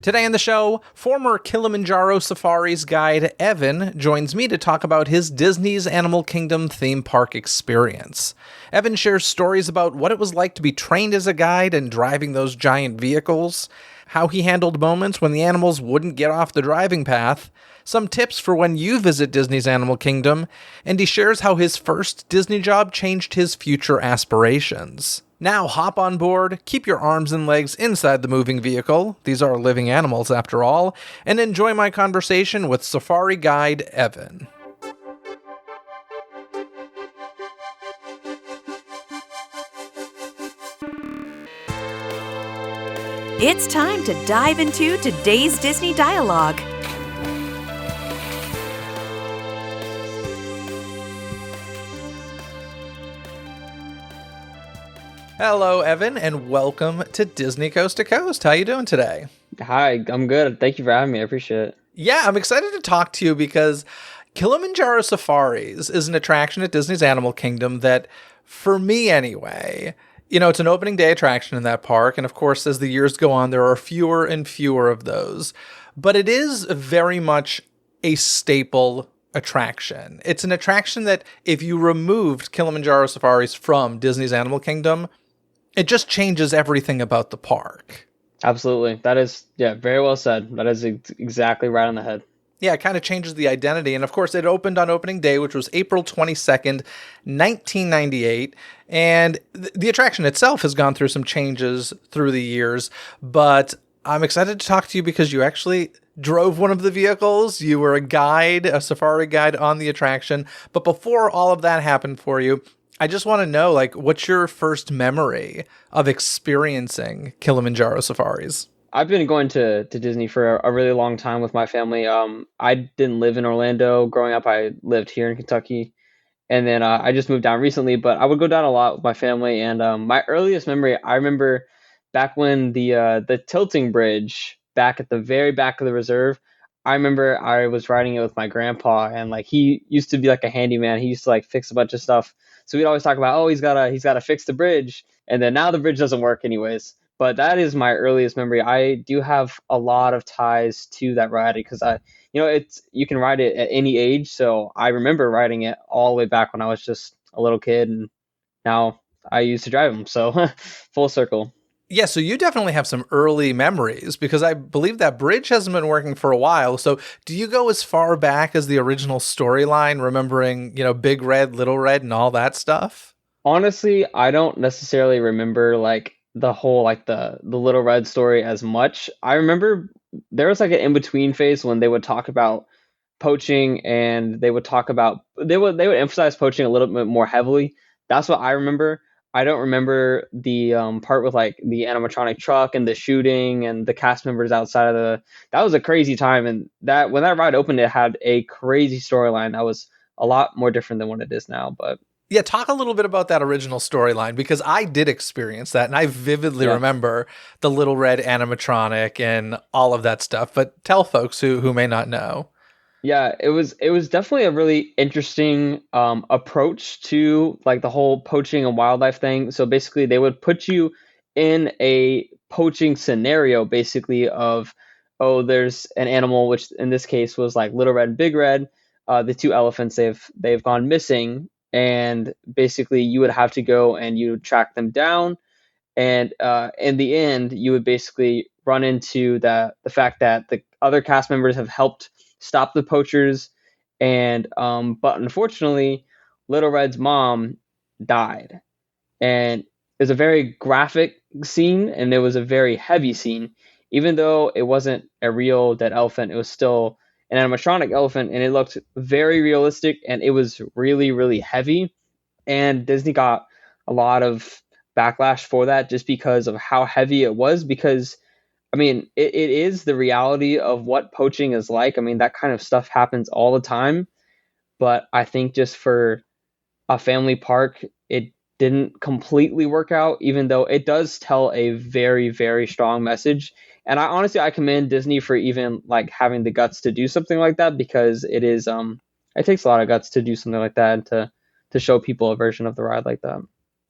Today on the show, former Kilimanjaro Safaris guide Evan joins me to talk about his Disney's Animal Kingdom theme park experience. Evan shares stories about what it was like to be trained as a guide and driving those giant vehicles, how he handled moments when the animals wouldn't get off the driving path, some tips for when you visit Disney's Animal Kingdom, and he shares how his first Disney job changed his future aspirations. Now hop on board, keep your arms and legs inside the moving vehicle, these are living animals after all, and enjoy my conversation with Safari Guide Evan. It's time to dive into today's Disney dialogue. Hello, Evan, and welcome to Disney Coast to Coast. How you doing today? Hi, I'm good. Thank you for having me. I appreciate it. Yeah, I'm excited to talk to you because Kilimanjaro Safaris is an attraction at Disney's Animal Kingdom that, for me anyway, it's an opening day attraction in that park. And of course, as the years go on, there are fewer and fewer of those. But it is very much a staple attraction. It's an attraction that if you removed Kilimanjaro Safaris from Disney's Animal Kingdom, it just changes everything about the park. Absolutely. That is, very well said. That is exactly right on the head. Yeah, it kind of changes the identity. And of course, it opened on opening day, which was April 22nd, 1998. And the attraction itself has gone through some changes through the years. But I'm excited to talk to you because you actually drove one of the vehicles. You were a guide, a safari guide on the attraction. But before all of that happened for you, I just want to know, what's your first memory of experiencing Kilimanjaro Safaris? I've been going to Disney for a really long time with my family. I didn't live in Orlando growing up. I lived here in Kentucky. And then I just moved down recently, but I would go down a lot with my family. And my earliest memory, I remember back when the tilting bridge back at the very back of the reserve, I remember I was riding it with my grandpa, and he used to be like a handyman. He used to fix a bunch of stuff. So we'd always talk about, oh, he's gotta fix the bridge, and then now the bridge doesn't work anyways. But that is my earliest memory. I do have a lot of ties to that ride because you can ride it at any age. So I remember riding it all the way back when I was just a little kid, and now I used to drive them. So full circle. Yeah, so you definitely have some early memories because I believe that bridge hasn't been working for a while. So do you go as far back as the original storyline, remembering, Big Red, Little Red, and all that stuff? Honestly, I don't necessarily remember the whole the Little Red story as much. I remember there was an in-between phase when they would talk about poaching, and they would emphasize poaching a little bit more heavily. That's what I remember. I don't remember the part with the animatronic truck and the shooting and the cast members outside of that was a crazy time, and that when that ride opened, it had a crazy storyline that was a lot more different than what it is now. But Yeah, talk a little bit about that original storyline because I did experience that and I vividly remember the Little Red animatronic and all of that stuff. But tell folks who may not know. yeah, it was definitely a really interesting approach to the whole poaching and wildlife thing. So basically, they would put you in a poaching scenario, basically of, oh, there's an animal, which in this case was Little Red and Big Red, the two elephants. They've gone missing, and basically you would have to go and you would track them down, and in the end, you would basically run into the fact that the other cast members have helped stop the poachers, and but unfortunately, Little Red's mom died, and it was a very graphic scene, and it was a very heavy scene. Even though it wasn't a real dead elephant, it was still an animatronic elephant, and it looked very realistic, and it was really, really heavy. And Disney got a lot of backlash for that just because of how heavy it was. Because I mean, it is the reality of what poaching is like. I mean, that kind of stuff happens all the time. But I think just for a family park, it didn't completely work out, even though it does tell a very, very strong message. And I commend Disney for even having the guts to do something like that, because it takes a lot of guts to do something like that and to show people a version of the ride like that.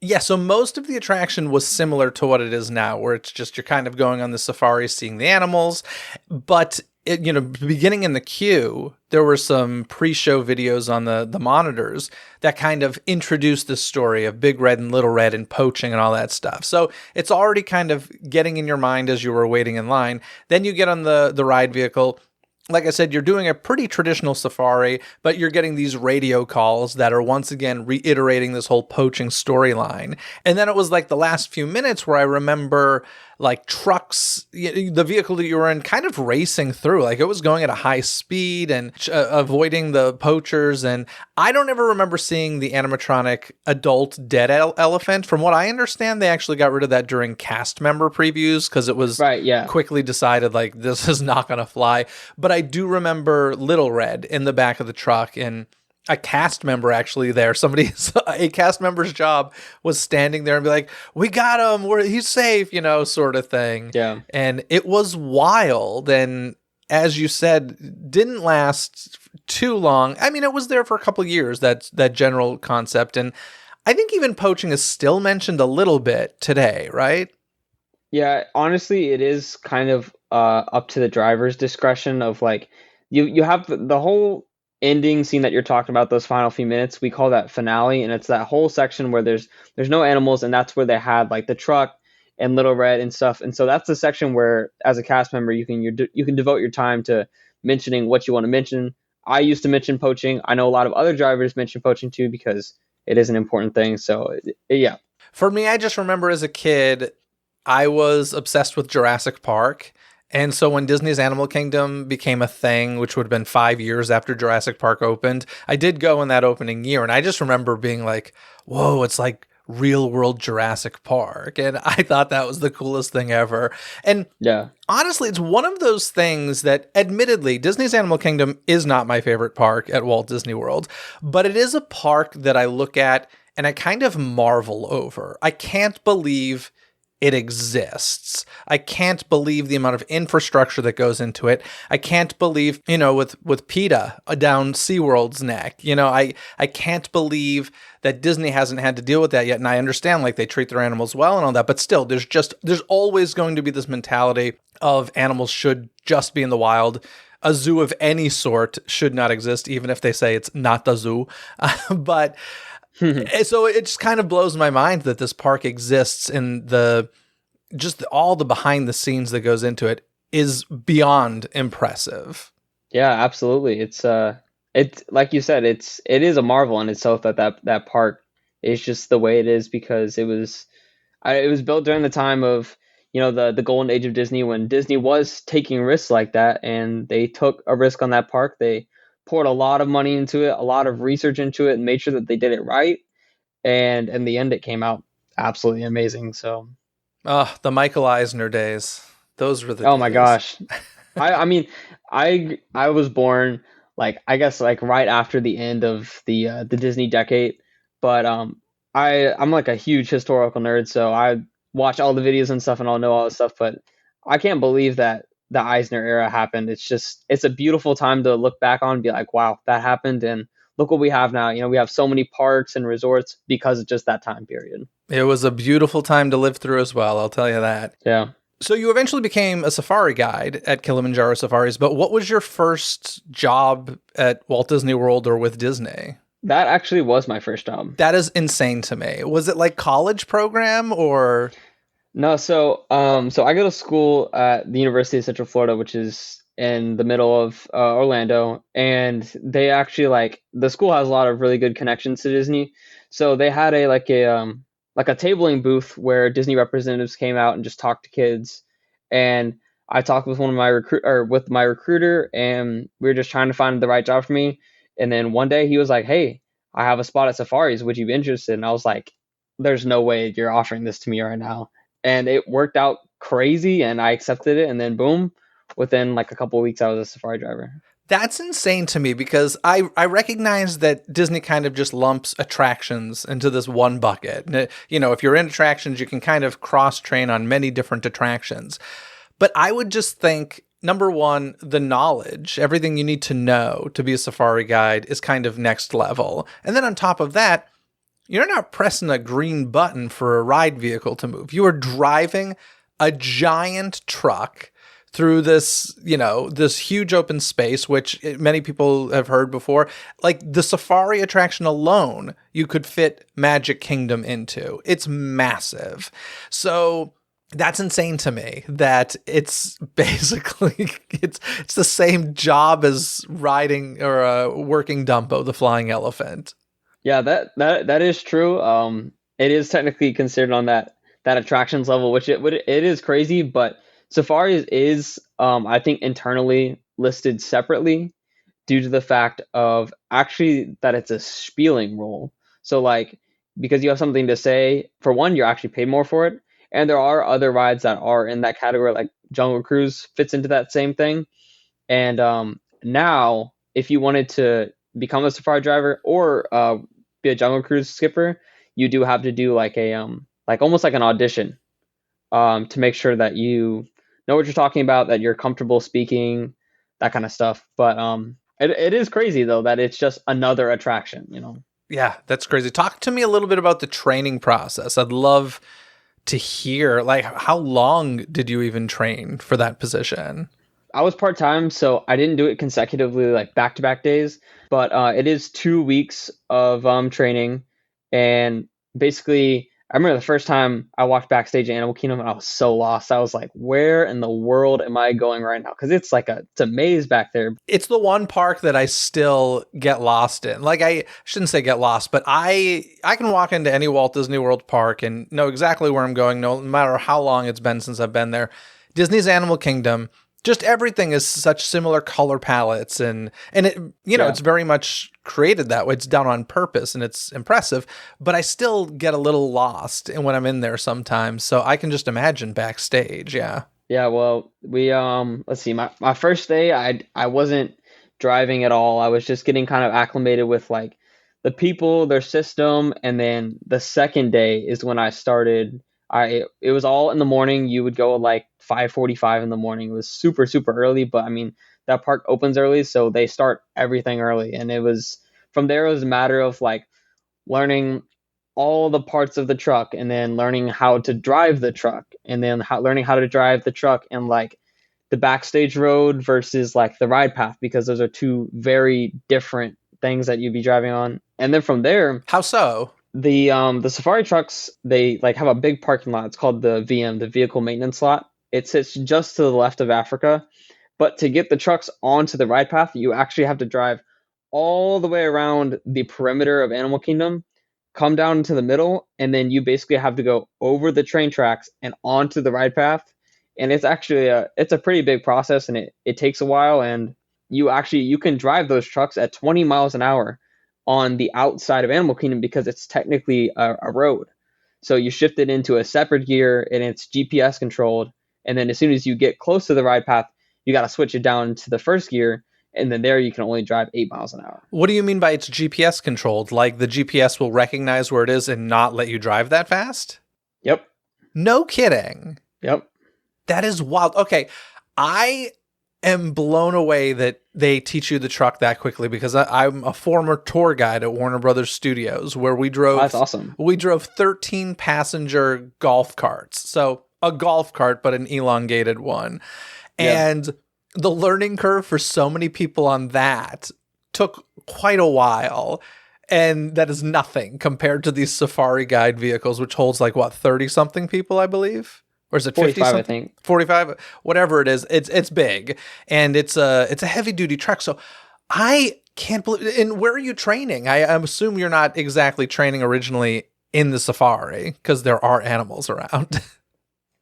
Yeah, so most of the attraction was similar to what it is now, where it's just you're kind of going on the safari, seeing the animals. But beginning in the queue, there were some pre-show videos on the monitors that kind of introduced the story of Big Red and Little Red and poaching and all that stuff. So it's already kind of getting in your mind as you were waiting in line. Then you get on the ride vehicle. Like I said, you're doing a pretty traditional safari, but you're getting these radio calls that are once again reiterating this whole poaching storyline. And then it was like the last few minutes where I remember like trucks, the vehicle that you were in kind of racing through, like it was going at a high speed and avoiding the poachers. And I don't ever remember seeing the animatronic adult dead elephant. From what I understand, they actually got rid of that during cast member previews because it was Right, yeah. quickly decided like this is not going to fly. But I do remember Little Red in the back of the truck and a cast member actually there. A cast member's job was standing there and be like, "We got him. He's safe," sort of thing. Yeah. And it was wild. And as you said, didn't last too long. I mean, it was there for a couple of years, that general concept. And I think even poaching is still mentioned a little bit today, right? Yeah, honestly, it is kind of up to the driver's discretion of like you have the whole ending scene that you're talking about, those final few minutes. We call that finale, and it's that whole section where there's no animals, and that's where they had like the truck and Little Red and stuff. And so that's the section where, as a cast member, you can devote your time to mentioning what you want to mention. I used to mention poaching. I know a lot of other drivers mention poaching too because it is an important thing. So yeah. For me, I just remember as a kid, I was obsessed with Jurassic Park. And so when Disney's Animal Kingdom became a thing, which would have been 5 years after Jurassic Park opened, I did go in that opening year. And I just remember being like, whoa, it's like real world Jurassic Park. And I thought that was the coolest thing ever. And Yeah. honestly, it's one of those things that, admittedly, Disney's Animal Kingdom is not my favorite park at Walt Disney World, but it is a park that I look at and I kind of marvel over. I can't believe it exists. I can't believe the amount of infrastructure that goes into it. I can't believe, with PETA down SeaWorld's neck, I can't believe that Disney hasn't had to deal with that yet. And I understand like they treat their animals well and all that, but still there's always going to be this mentality of animals should just be in the wild. A zoo of any sort should not exist, even if they say it's not the zoo. But so it just kind of blows my mind that this park exists, and all the behind the scenes that goes into it is beyond impressive. Yeah, absolutely. It's like you said, it is a marvel in itself that park is just the way it is because it was built during the time of the golden age of Disney when Disney was taking risks like that, and they took a risk on that park. They poured a lot of money into it, a lot of research into it, and made sure that they did it right. And in the end, it came out absolutely amazing. So, The Michael Eisner days. Those were the oh days. my gosh, I mean, I was born like I guess like right after the end of the Disney decade, but I'm like a huge historical nerd, so I watch all the videos and stuff, and I'll know all this stuff. But I can't believe that the Eisner era happened. It's a beautiful time to look back on and be like, wow, that happened, and look what we have now. We have so many parks and resorts because of just that time period. It was a beautiful time to live through as well, I'll tell you that. Yeah. So you eventually became a safari guide at Kilimanjaro Safaris, but what was your first job at Walt Disney World or with Disney? That actually was my first job. That is insane to me. Was it like college program or? No, so I go to school at the University of Central Florida, which is in the middle of Orlando, and they actually the school has a lot of really good connections to Disney. So they had a tabling booth where Disney representatives came out and just talked to kids. And I talked with with my recruiter, and we were just trying to find the right job for me. And then one day he was like, "Hey, I have a spot at Safaris. Would you be interested?" And I was like, "There's no way you're offering this to me right now." And it worked out crazy, and I accepted it. And then boom, within like a couple of weeks, I was a safari driver. That's insane to me because I recognize that Disney kind of just lumps attractions into this one bucket. If you're in attractions, you can kind of cross-train on many different attractions. But I would just think, number one, the knowledge, everything you need to know to be a safari guide is kind of next level. And then on top of that, You're not pressing a green button for a ride vehicle to move. You are driving a giant truck through this, this huge open space, which many people have heard before. Like the safari attraction alone, you could fit Magic Kingdom into. It's massive. So that's insane to me that it's basically it's the same job as riding or working Dumbo, the flying elephant. Yeah, that is true. It is technically considered on that attractions level, which it is crazy, but Safaris is I think internally listed separately due to the fact of actually that it's a spieling role. So like because you have something to say, for one, you're actually paid more for it, and there are other rides that are in that category, like Jungle Cruise fits into that same thing. And now, if you wanted to become a safari driver or be a Jungle Cruise skipper, you do have to do like a like almost like an audition to make sure that you know what you're talking about, that you're comfortable speaking, that kind of stuff. But it is crazy though that it's just another attraction, you know. Yeah, that's crazy. Talk to me a little bit about the training process. I'd love to hear, like, how long did you even train for that position? I was part time, so I didn't do it consecutively, like back to back days. But it is 2 weeks of training, and basically, I remember the first time I walked backstage at Animal Kingdom, and I was so lost. I was like, "Where in the world am I going right now?" Because it's like it's a maze back there. It's the one park that I still get lost in. Like, I shouldn't say get lost, but I can walk into any Walt Disney World park and know exactly where I'm going, no matter how long it's been since I've been there. Disney's Animal Kingdom, just everything is such similar color palettes, and it, Yeah. it's very much created that way. It's done on purpose and it's impressive, but I still get a little lost when I'm in there sometimes. So I can just imagine backstage. Yeah. Yeah, well, we let's see. My first day I wasn't driving at all. I was just getting kind of acclimated with like the people, their system, and then the second day is when I started. It was all in the morning. You would go at like 5:45 in the morning. It was super super early, but I mean, that park opens early, so they start everything early, and it was from there it was a matter of like learning all the parts of the truck and then learning how to drive the truck and then learning how to drive the truck and like the backstage road versus like the ride path, because those are two very different things that you'd be driving on. And then from there, How so? the safari trucks, they like have a big parking lot. It's called the VM, the vehicle maintenance lot. It sits just to the left of Africa, but to get the trucks onto the ride path, you actually have to drive all the way around the perimeter of Animal Kingdom, come down into the middle, and then you basically have to go over the train tracks and onto the ride path. And it's actually it's a pretty big process, and it takes a while. And you can drive those trucks at 20 miles an hour on the outside of Animal Kingdom because it's technically a road. So you shift it into a separate gear and it's GPS controlled. And then as soon as you get close to the ride path, you got to switch it down to the first gear. And then there you can only drive 8 miles an hour. What do you mean by it's GPS controlled? Like the GPS will recognize where it is and not let you drive that fast? Yep. No kidding. Yep. That is wild. Okay, I am blown away that they teach you the truck that quickly because I'm a former tour guide at Warner Brothers Studios where we drove. Oh, that's awesome. We drove 13 passenger golf carts. So a golf cart, but an elongated one. Yeah. And the learning curve for so many people on that took quite a while. And that is nothing compared to these Safari Guide vehicles, which holds like what, 30 something people, I believe? Or is it 50 45, something? I think. 45, whatever it is. It's big and it's a heavy duty truck. So I can't believe. And where are you training? I assume you're not exactly training originally in the safari because there are animals around.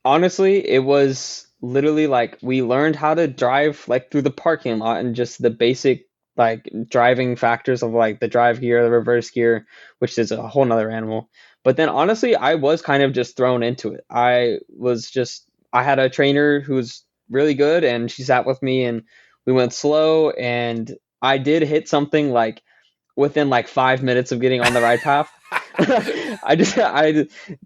Honestly, it was literally like we learned how to drive like through the parking lot and just the basic like driving factors of like the drive gear, the reverse gear, which is a whole nother animal. But then honestly, I was kind of just thrown into it. I had a trainer who's really good and she sat with me and we went slow and I did hit something like within like 5 minutes of getting on the right path.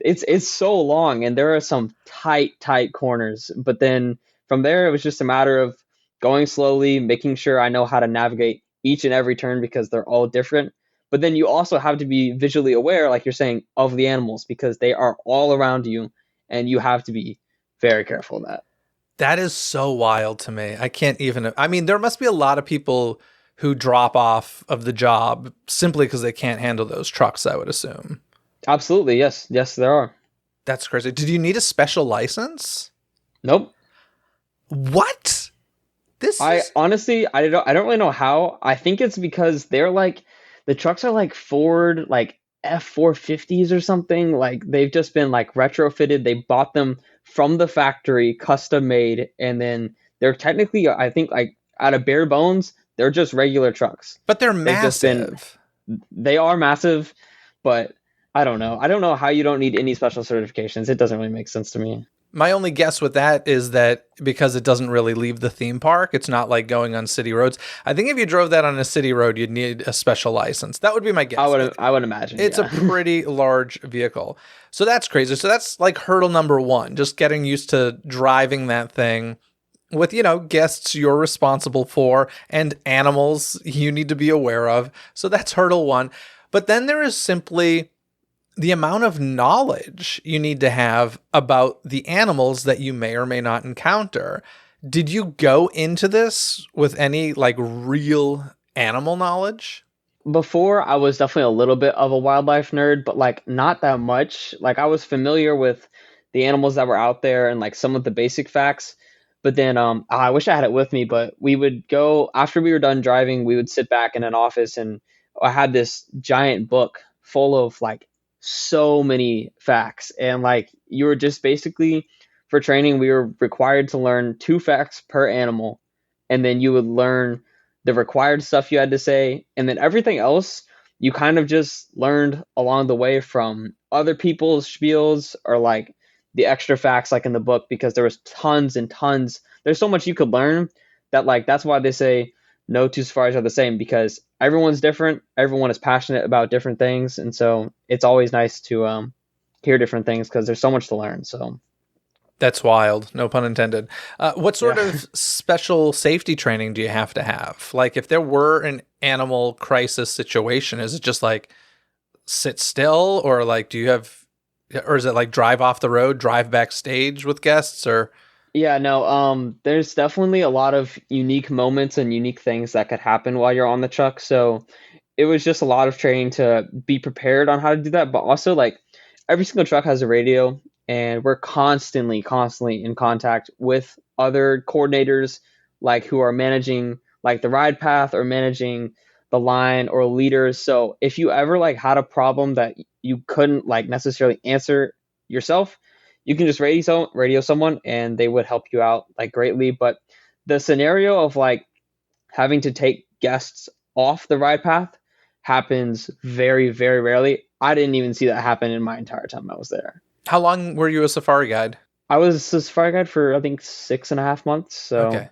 It's so long and there are some tight corners. But then from there, it was just a matter of going slowly, making sure I know how to navigate each and every turn because they're all different. But then you also have to be visually aware, like you're saying, of the animals because they are all around you, and you have to be very careful of that. That is so wild to me. I can't even. I mean, there must be a lot of people who drop off of the job simply because they can't handle those trucks, I would assume. Absolutely, yes, yes, there are. That's crazy. Did you need a special license? Nope. What? This I is. honestly, I don't really know how. I think it's because they're like the trucks are like Ford like F450s or something. Like they've just been like retrofitted. They bought them from the factory, custom made, and then they're technically, I think, like out of bare bones, they're just regular trucks. But they're They've just been massive. they are massive, but I don't know. I don't know how you don't need any special certifications. It doesn't really make sense to me. My only guess with that is that because it doesn't really leave the theme park, it's not like going on city roads. I think if you drove that on a city road, you'd need a special license. That would be my I guess. would I would imagine, It's a yeah. pretty large vehicle. So that's crazy. So that's like hurdle number one, just getting used to driving that thing with, guests you're responsible for and animals you need to be aware of. So that's hurdle one. But then there is simply the amount of knowledge you need to have about the animals that you may or may not encounter. Did you go into this with any like real animal knowledge? Before, I was definitely a little bit of a wildlife nerd, but like not that much. Like I was familiar with the animals that were out there and like some of the basic facts. But then I wish I had it with me, but we would go after we were done driving, we would sit back in an office and I had this giant book full of like so many facts. And like you were just basically for training, we were required to learn two facts per animal. And then you would learn the required stuff you had to say, and then everything else you kind of just learned along the way from other people's spiels or like the extra facts like in the book because there was tons and tons. There's so much you could learn that like that's why they say no two safaris are the same because everyone's different, everyone is passionate about different things, and so it's always nice to hear different things because there's so much to learn. So That's wild. No pun intended. What sort yeah. of special safety training do you have to have? Like, if there were an animal crisis situation, is it just like sit still, or like do you have, or is it like drive off the road, drive backstage with guests, or Yeah, no, there's definitely a lot of unique moments and unique things that could happen while you're on the truck. So it was just a lot of training to be prepared on how to do that. But also, like, every single truck has a radio, and we're constantly in contact with other coordinators, like who are managing like the ride path or managing the line or leaders. So if you ever like had a problem that you couldn't like necessarily answer yourself, you can just radio someone and they would help you out like greatly. But the scenario of like having to take guests off the ride path happens very rarely. I didn't even see that happen in my entire time I was there. how long were you a safari guide? I was a safari guide for I think 6.5 months. So Okay.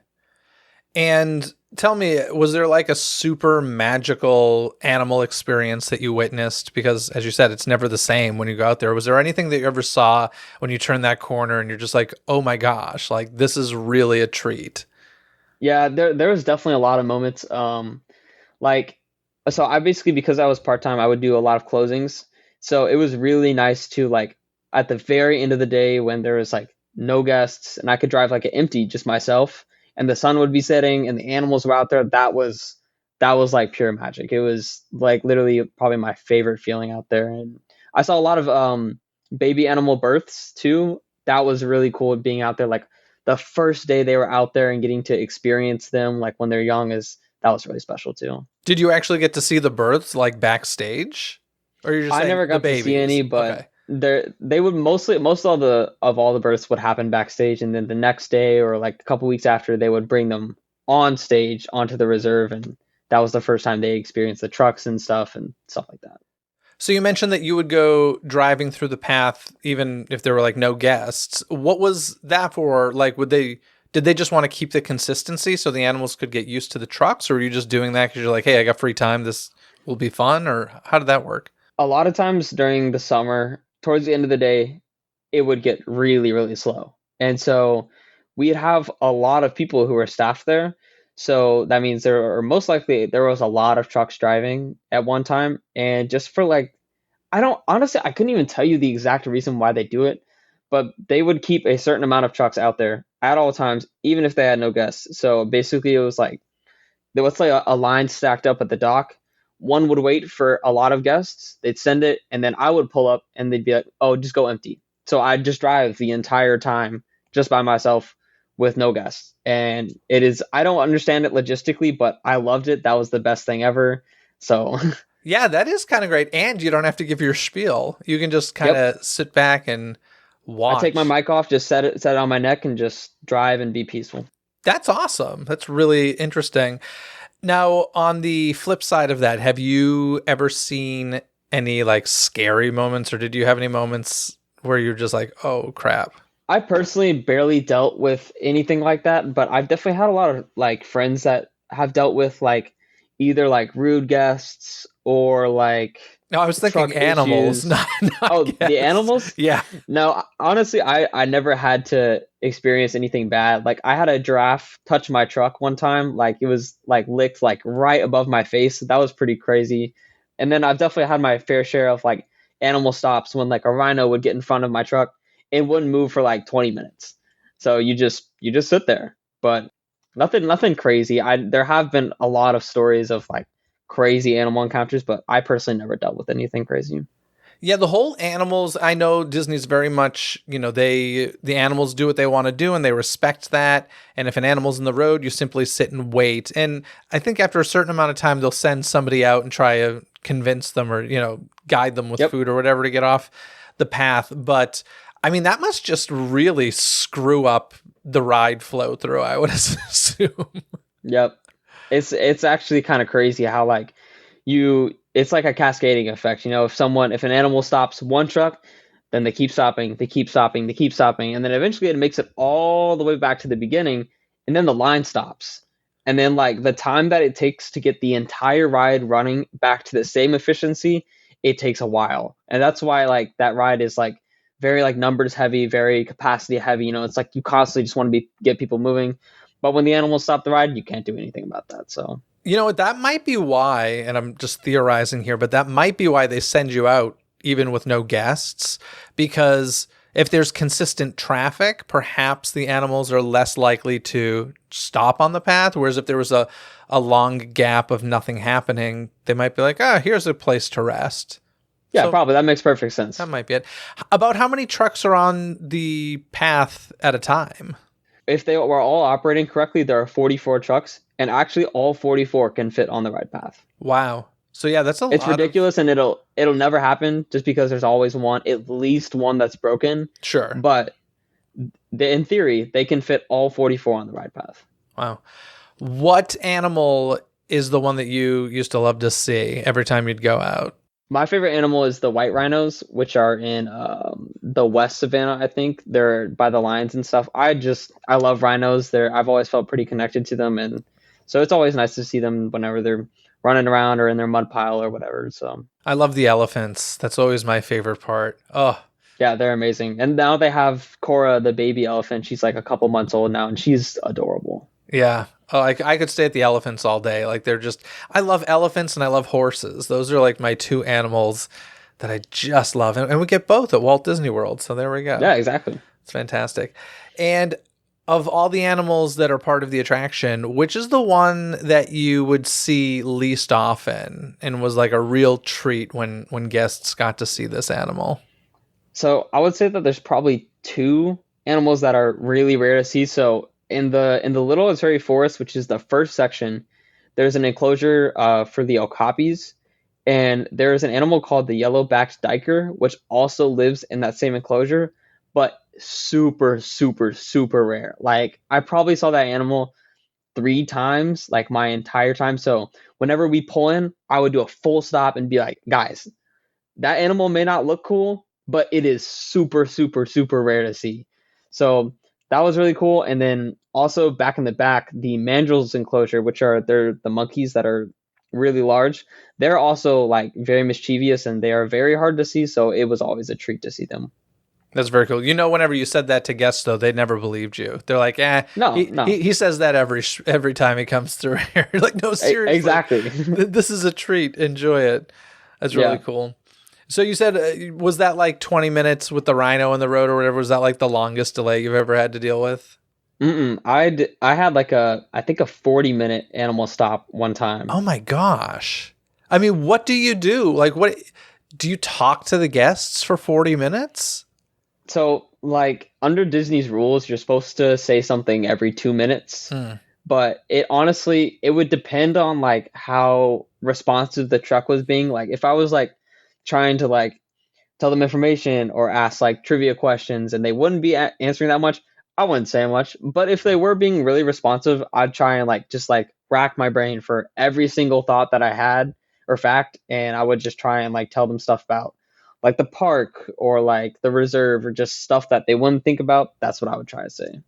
And tell me, was there like a super magical animal experience that you witnessed? Because as you said, it's never the same when you go out there. Was there anything that you ever saw when you turned that corner and you're just like, oh my gosh, like this is really a treat? yeah, there was definitely a lot of moments. Like so I basically because I was part time, I would do a lot of closings. So it was really nice to like at the very end of the day when there was like no guests and I could drive like an empty just myself and the sun would be setting and the animals were out there. That was like pure magic. It was like literally probably my favorite feeling out there. And I saw a lot of baby animal births too. That was really cool being out there like the first day they were out there and getting to experience them like when they're young is that was really special too. Did you actually get to see the births like backstage? Or you're just I saying never the got to see babies? any, but Okay. they would mostly most of all the births would happen backstage, and then the next day or like a couple weeks after they would bring them on stage onto the reserve, and that was the first time they experienced the trucks and stuff like that. So you mentioned that you would go driving through the path even if there were like no guests. What was that for? Like, did they just want to keep the consistency so the animals could get used to the trucks, or were you just doing that because you're like, hey, I got free time, this will be fun, or how did that work? A lot of times during the summer, towards the end of the day, it would get really slow, and so we'd have a lot of people who were staffed there. So that means there was a lot of trucks driving at one time. And just for like, I don't honestly, I couldn't even tell you the exact reason why they do it, but they would keep a certain amount of trucks out there at all times, even if they had no guests. So basically, it was like there was like a line stacked up at the dock. One would wait for a lot of guests, they'd send it, and then I would pull up and they'd be like, oh, just go empty. So I'd just drive the entire time just by myself with no guests. And I don't understand it logistically, but I loved it. That was the best thing ever. So, Yeah, that is kind of great. And you don't have to give your spiel. You can just kind yep. of sit back and I take my watch. mic off, just set it on my neck, and just drive and be peaceful. That's awesome. That's really interesting. Now, on the flip side of that, have you ever seen any like scary moments, or did you have any moments where you're just like, oh crap? I personally barely dealt with anything like that, but I've definitely had a lot of like friends that have dealt with like either like rude guests or like No, I was thinking truck animals, issues. not Oh, the guests. animals? Yeah. No, honestly, I never had to experience anything bad. Like I had a giraffe touch my truck one time, like it was like licked like right above my face. That was pretty crazy. And then I've definitely had my fair share of like animal stops when like a rhino would get in front of my truck. It wouldn't move for like 20 minutes. So you just sit there. But nothing crazy. I There have been a lot of stories of like crazy animal encounters, but I personally never dealt with anything crazy. Yeah, the whole animals, I know Disney's very much, the animals do what they want to do and they respect that. And if an animal's in the road, you simply sit and wait. And I think after a certain amount of time, they'll send somebody out and try to convince them or, guide them with Yep. food or whatever to get off the path. But I mean, that must just really screw up the ride flow through, I would assume. Yep. It's actually kind of crazy how like it's like a cascading effect. If an animal stops one truck, then they keep stopping, they keep stopping, they keep stopping, and then eventually it makes it all the way back to the beginning, and then the line stops. And then like the time that it takes to get the entire ride running back to the same efficiency, it takes a while. And that's why like that ride is like very like numbers heavy, very capacity heavy. It's like you constantly just want to get people moving. But when the animals stop the ride, you can't do anything about that. So You know what? That might be why, and I'm just theorizing here, but that might be why they send you out even with no guests. Because if there's consistent traffic, perhaps the animals are less likely to stop on the path. Whereas if there was a long gap of nothing happening, they might be like, here's a place to rest. yeah, So probably that makes perfect sense. that might be it. About how many trucks are on the path at a time? If they were all operating correctly, there are 44 trucks, and actually all 44 can fit on the ride path. Wow. So yeah, that's a It's lot of. ridiculous, and it'll never happen just because there's always at least one that's broken. Sure. But in theory, they can fit all 44 on the ride path. Wow. What animal is the one that you used to love to see every time you'd go out? My favorite animal is the white rhinos, which are in the West Savannah. I think they're by the lions and stuff. I love rhinos. I've always felt pretty connected to them, and so it's always nice to see them whenever they're running around or in their mud pile or whatever. So I love the elephants. That's always my favorite part. Oh, yeah, they're amazing. And now they have Cora, the baby elephant. She's like a couple months old now, and she's adorable. yeah. Oh, I could stay at the elephants all day. Like I love elephants and I love horses. Those are like my two animals that I just love. And we get both at Walt Disney World. So there we go. Yeah, exactly. It's fantastic. And of all the animals that are part of the attraction, which is the one that you would see least often and was like a real treat when guests got to see this animal? So I would say that there's probably two animals that are really rare to see. So in the Little Missouri Forest, which is the first section, there's an enclosure for the okapis, and there is an animal called the yellow-backed duiker, which also lives in that same enclosure, but super, super, super rare. Like I probably saw that animal 3 times, like my entire time. So whenever we pull in, I would do a full stop and be like, guys, that animal may not look cool, but it is super, super, super rare to see. So that was really cool. And then also back in the back, the mandrills enclosure, they're the monkeys that are really large. They're also like very mischievous and they are very hard to see. So it was always a treat to see them. That's very cool. You know, whenever you said that to guests, though, they never believed you. They're like, No, he, no. he says that every time he comes through here. You're like, no, seriously. Exactly. This is a treat. Enjoy it. That's really Yeah. cool. So you said, was that like 20 minutes with the rhino in the road or whatever? Was that like the longest delay you've ever had to deal with? I had like I think a 40-minute animal stop one time. Oh my gosh. I mean, what do you do? Like, what do you talk to the guests for 40 minutes? So, like, under Disney's rules, you're supposed to say something every 2 minutes. But it would depend on like how responsive the truck was being. Like, if I was like trying to like tell them information or ask like trivia questions and they wouldn't be answering that much, I wouldn't say much. But if they were being really responsive, I'd try and like just like rack my brain for every single thought that I had or fact, and I would just try and like tell them stuff about like the park or like the reserve or just stuff that they wouldn't think about. That's what I would try to say.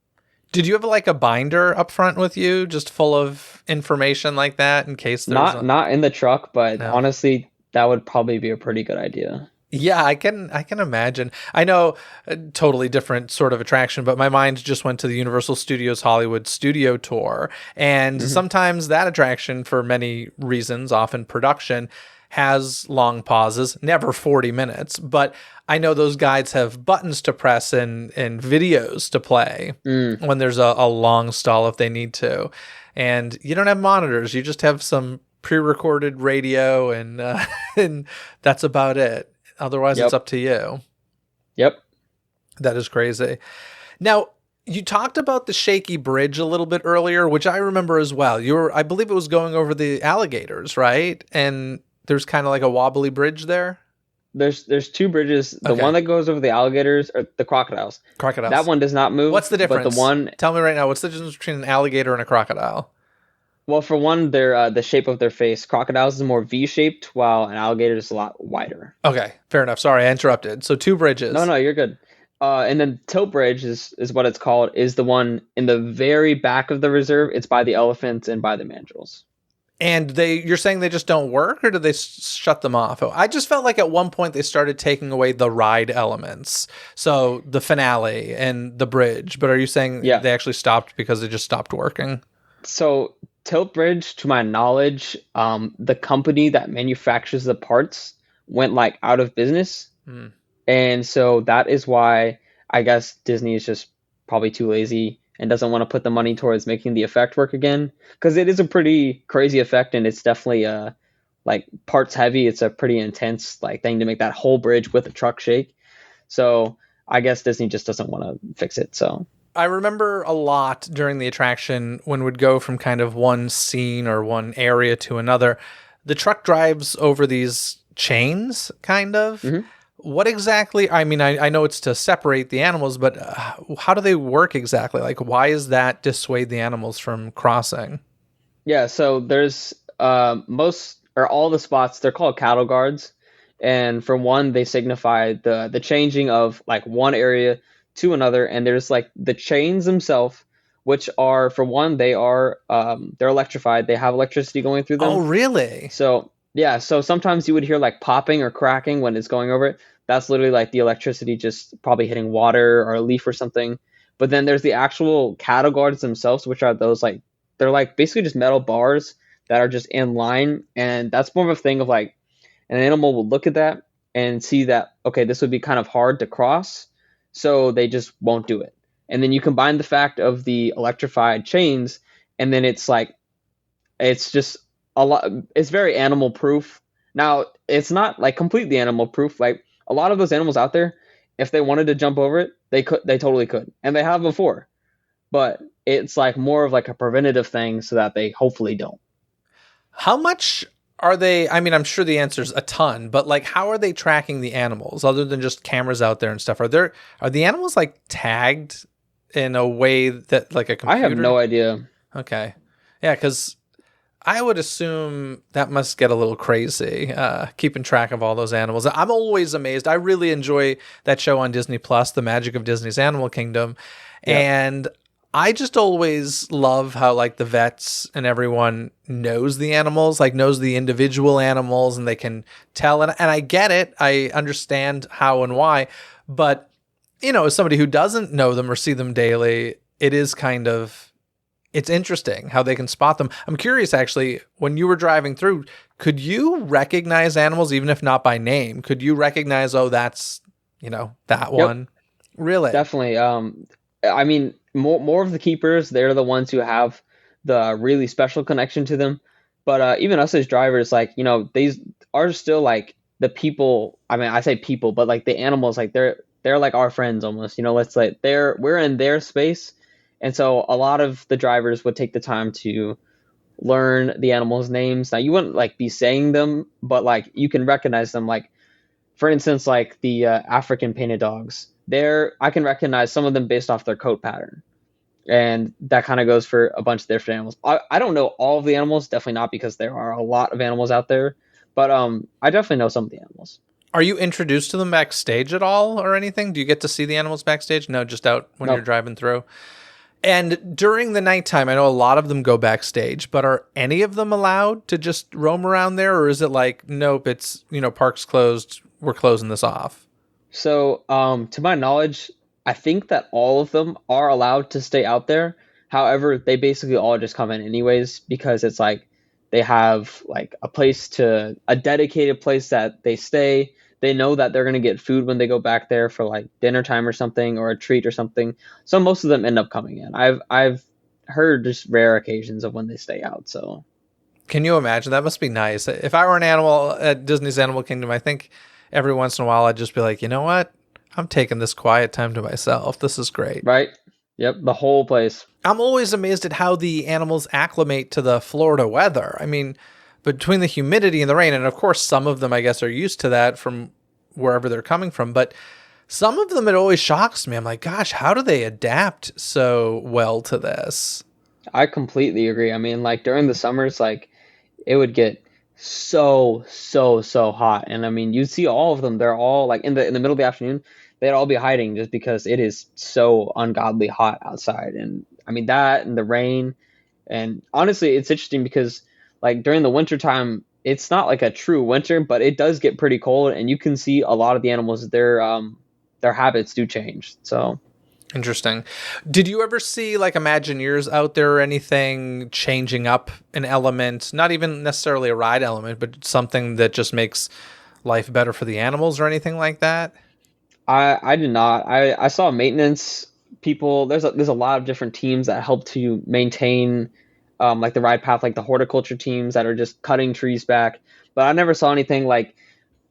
Did you have like a binder up front with you, just full of information like that in case there's Not in the truck, but No. honestly, that would probably be a pretty good idea. Yeah, I can imagine. I know a totally different sort of attraction, but my mind just went to the Universal Studios Hollywood Studio Tour. And sometimes that attraction, for many reasons, often production, has long pauses, never 40 minutes. But I know those guides have buttons to press and videos to play when there's a long stall if they need to. And you don't have monitors, you just have some pre-recorded radio and that's about it. Otherwise, Yep. it's up to you. Yep. That is crazy. Now, you talked about the shaky bridge a little bit earlier, which I remember as well. I believe it was going over the alligators, right? And there's kind of like a wobbly bridge there. There's two bridges. The Okay. one that goes over the alligators or the crocodiles. Crocodiles. That one does not move. What's the difference? But the one, Tell me right now, what's the difference between an alligator and a crocodile? well, for one, they're the shape of their face. Crocodiles is more V-shaped, while an alligator is a lot wider. Okay, fair enough. Sorry, I interrupted. So two bridges. No, you're good. And then tilt bridge is what it's called. Is the one in the very back of the reserve. It's by the elephants and by the mandrills. And you're saying they just don't work, or did they shut them off? I just felt like at one point they started taking away the ride elements. So the finale and the bridge. But are you saying Yeah. they actually stopped because they just stopped working? So tilt bridge, to my knowledge, the company that manufactures the parts went like out of business. And so that is why I guess Disney is just probably too lazy and doesn't want to put the money towards making the effect work again, because it is a pretty crazy effect and it's definitely like parts heavy. It's a pretty intense like thing to make that whole bridge with a truck shake. So I guess Disney just doesn't want to fix it. So I remember a lot during the attraction when we'd go from kind of one scene or one area to another. The truck drives over these chains, kind of. What exactly? I mean, I know it's to separate the animals, but how do they work exactly? Like, why is that dissuade the animals from crossing? yeah, so there's most or all the spots, they're called cattle guards. And for one, they signify the changing of like one area to another. And there's like the chains themselves, which are, for one, they're electrified. They have electricity going through them. Oh, really? So yeah, so sometimes you would hear like popping or cracking when it's going over it. That's literally like the electricity just probably hitting water or a leaf or something. But then there's the actual cattle guards themselves, which are those like, they're like basically just metal bars that are just in line. And that's more of a thing of like an animal will look at that and see that, okay, this would be kind of hard to cross. So they just won't do it. And then you combine the fact of the electrified chains, and then it's like, it's just a lot, it's very animal proof. Now, it's not like completely animal proof. Like a lot of those animals out there, if they wanted to jump over it, they totally could. And they have before. But it's like more of like a preventative thing so that they hopefully don't. How much are they? I mean, I'm sure the answer is a ton, but like, how are they tracking the animals other than just cameras out there and stuff? Are the animals like tagged in a way that like a computer? I have no idea. Okay. Yeah, because I would assume that must get a little crazy, keeping track of all those animals. I'm always amazed. I really enjoy that show on Disney Plus, The Magic of Disney's Animal Kingdom. Yep. And I just always love how like the vets and everyone knows the animals, like knows the individual animals, and they can tell. And I get it. I understand how and why. But as somebody who doesn't know them or see them daily, it is it's interesting how they can spot them. I'm curious, actually, when you were driving through, could you recognize animals, even if not by name? Could you recognize, oh, that's, that Yep, one? Really? definitely. I mean, more of the keepers, they're the ones who have the really special connection to them. But even us as drivers, like, these are still like the people. I mean, I say people, but like the animals, like they're like our friends almost. Let's like we're in their space, and so a lot of the drivers would take the time to learn the animals' names. Now, you wouldn't like be saying them, but like you can recognize them. Like, for instance, like the African painted dogs. I can recognize some of them based off their coat pattern, and that kind of goes for a bunch of different animals. I don't know all of the animals, definitely not, because there are a lot of animals out there, but I definitely know some of the animals. Are you introduced to them backstage at all or anything? Do you get to see the animals backstage? No, just out when you're Nope. driving through. And during the nighttime, I know a lot of them go backstage, but are any of them allowed to just roam around there? Or is it like, nope, it's, park's closed, we're closing this off? So, to my knowledge, I think that all of them are allowed to stay out there. However, they basically all just come in anyways, because it's like they have like a dedicated place that they stay. They know that they're going to get food when they go back there for like dinner time or something, or a treat or something. So most of them end up coming in. I've heard just rare occasions of when they stay out. So Can you imagine? That must be nice. If I were an animal at Disney's Animal Kingdom, I think every once in a while I'd just be like, you know what? I'm taking this quiet time to myself. This is great. right, yep, the whole place. I'm always amazed at how the animals acclimate to the Florida weather. I mean, between the humidity and the rain, and of course, some of them, I guess, are used to that from wherever they're coming from, but some of them, it always shocks me. I'm like, gosh, how do they adapt so well to this? I completely agree. I mean, like during the summers, like it would get so hot, and I mean, you'd see all of them. They're all like in the middle of the afternoon. They'd all be hiding just because it is so ungodly hot outside. And I mean that and the rain. And honestly, it's interesting because like during the winter time, it's not like a true winter, but it does get pretty cold, and you can see a lot of the animals. Their habits do change. So. Interesting. Did you ever see like Imagineers out there or anything changing up an element, not even necessarily a ride element, but something that just makes life better for the animals or anything like that? I did not. I saw maintenance people. There's a lot of different teams that help to maintain like the ride path, like the horticulture teams that are just cutting trees back. But I never saw anything like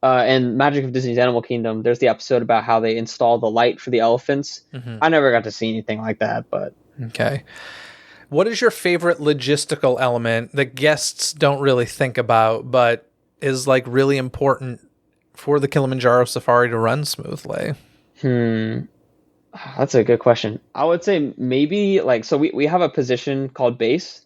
in Magic of Disney's Animal Kingdom. There's the episode about how they install the light for the elephants. I never got to see anything like that, but Okay. What is your favorite logistical element that guests don't really think about, but is like really important for the Kilimanjaro Safari to run smoothly? hmm, that's a good question. I would say maybe like so we have a position called base,